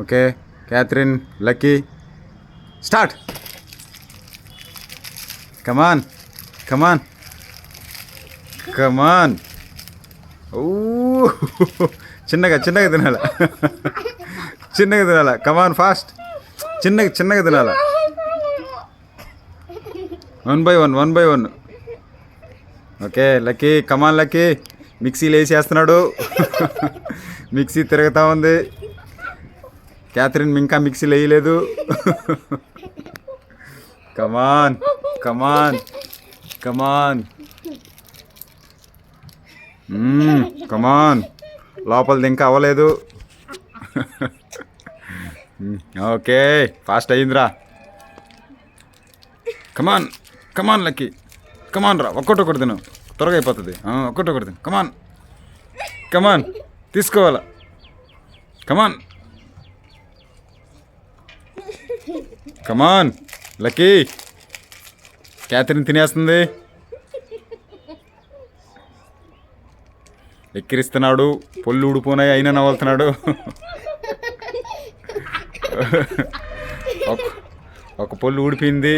Okay Catherine Lucky start. Come on come on come on. ఓ చిన్నగా చిన్నగా తినాల చిన్నగా తినాల. Come on fast. చిన్నగా చిన్నగా తినాల. 1 by 1. Okay Lucky come on Lucky. మిక్సీలో వేసేస్తున్నాడు. మిక్సీ తిరుగుతూ ఉంది. క్యాథరిన్ ఇంకా మిక్సీలో వేయలేదు. కమాన్ కమాన్ కమాన్ కమాన్. లోపలిది ఇంకా అవ్వలేదు. ఓకే ఫాస్ట్ అయ్యిందిరా. కమాన్ కమాన్ లక్కీ కమాన్ రా. ఒక్కటొక్కటి తిను త్వరగా అయిపోతుంది. ఒక్కటొక్కటి తిను. కమాన్ కమాన్ తీసుకోవాలా. కమాన్ కమాన్ లక్కీ. క్యాథరిన్ తినేస్తుంది. ఎక్కిరిస్తున్నాడు. పొల్లు ఊడిపోనాయి అయినా నవ్వుతున్నాడు. ఒక పొల్లు ఊడిపోయింది.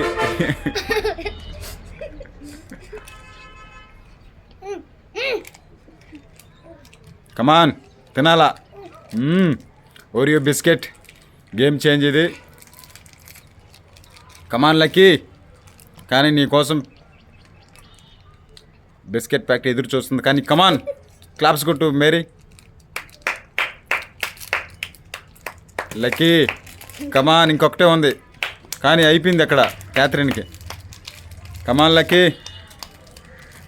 కమాన్ తినాలా. ఓరియో బిస్కెట్ గేమ్ చేంజ్ ఇది. కమాన్ లక్కీ. కానీ నీకోసం బిస్కెట్ ప్యాకెట్ ఎదురు చూస్తుంది. కానీ కమాన్ క్లాప్స్ కొట్టు మేరీ. లక్కీ కమాన్. ఇంకొకటే ఉంది కానీ అయిపోయింది అక్కడ క్యాథరిన్కి. కమాన్ లక్కీ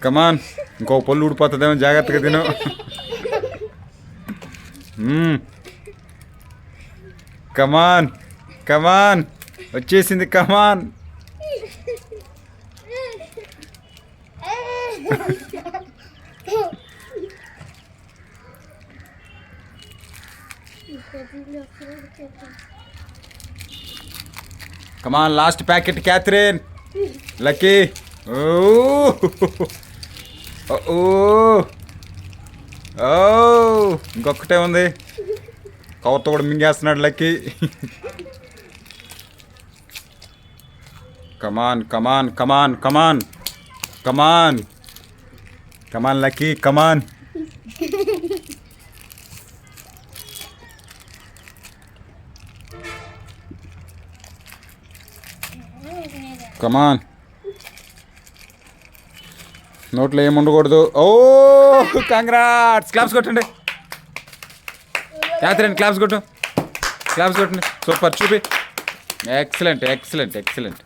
కమాన్. ఇంకో పొల్లు ఊడిపోతుందేమో జాగ్రత్తగా తిను. కమాన్ కమాన్ వచ్చేసింది. కమాన్ కమాన్ లాస్ట్ ప్యాకెట్ క్యాథరిన్ లక్కీ. ఇంకొకటే ఉంది. కవర్తో కూడా మింగేస్తున్నాడు లక్కీ. కమాన్ come on come on come on come on come on Lucky కమాన్. కమాన్ నోట్లో ఏమి ఉండకూడదు. ఓ కంగ్రాట్స్. క్లాప్స్ కొట్టండి క్యాథరిన్. క్లాప్స్ కొట్టు. క్లాప్స్ కొట్టండి. సూపర్ చూపి. Excellent excellent excellent.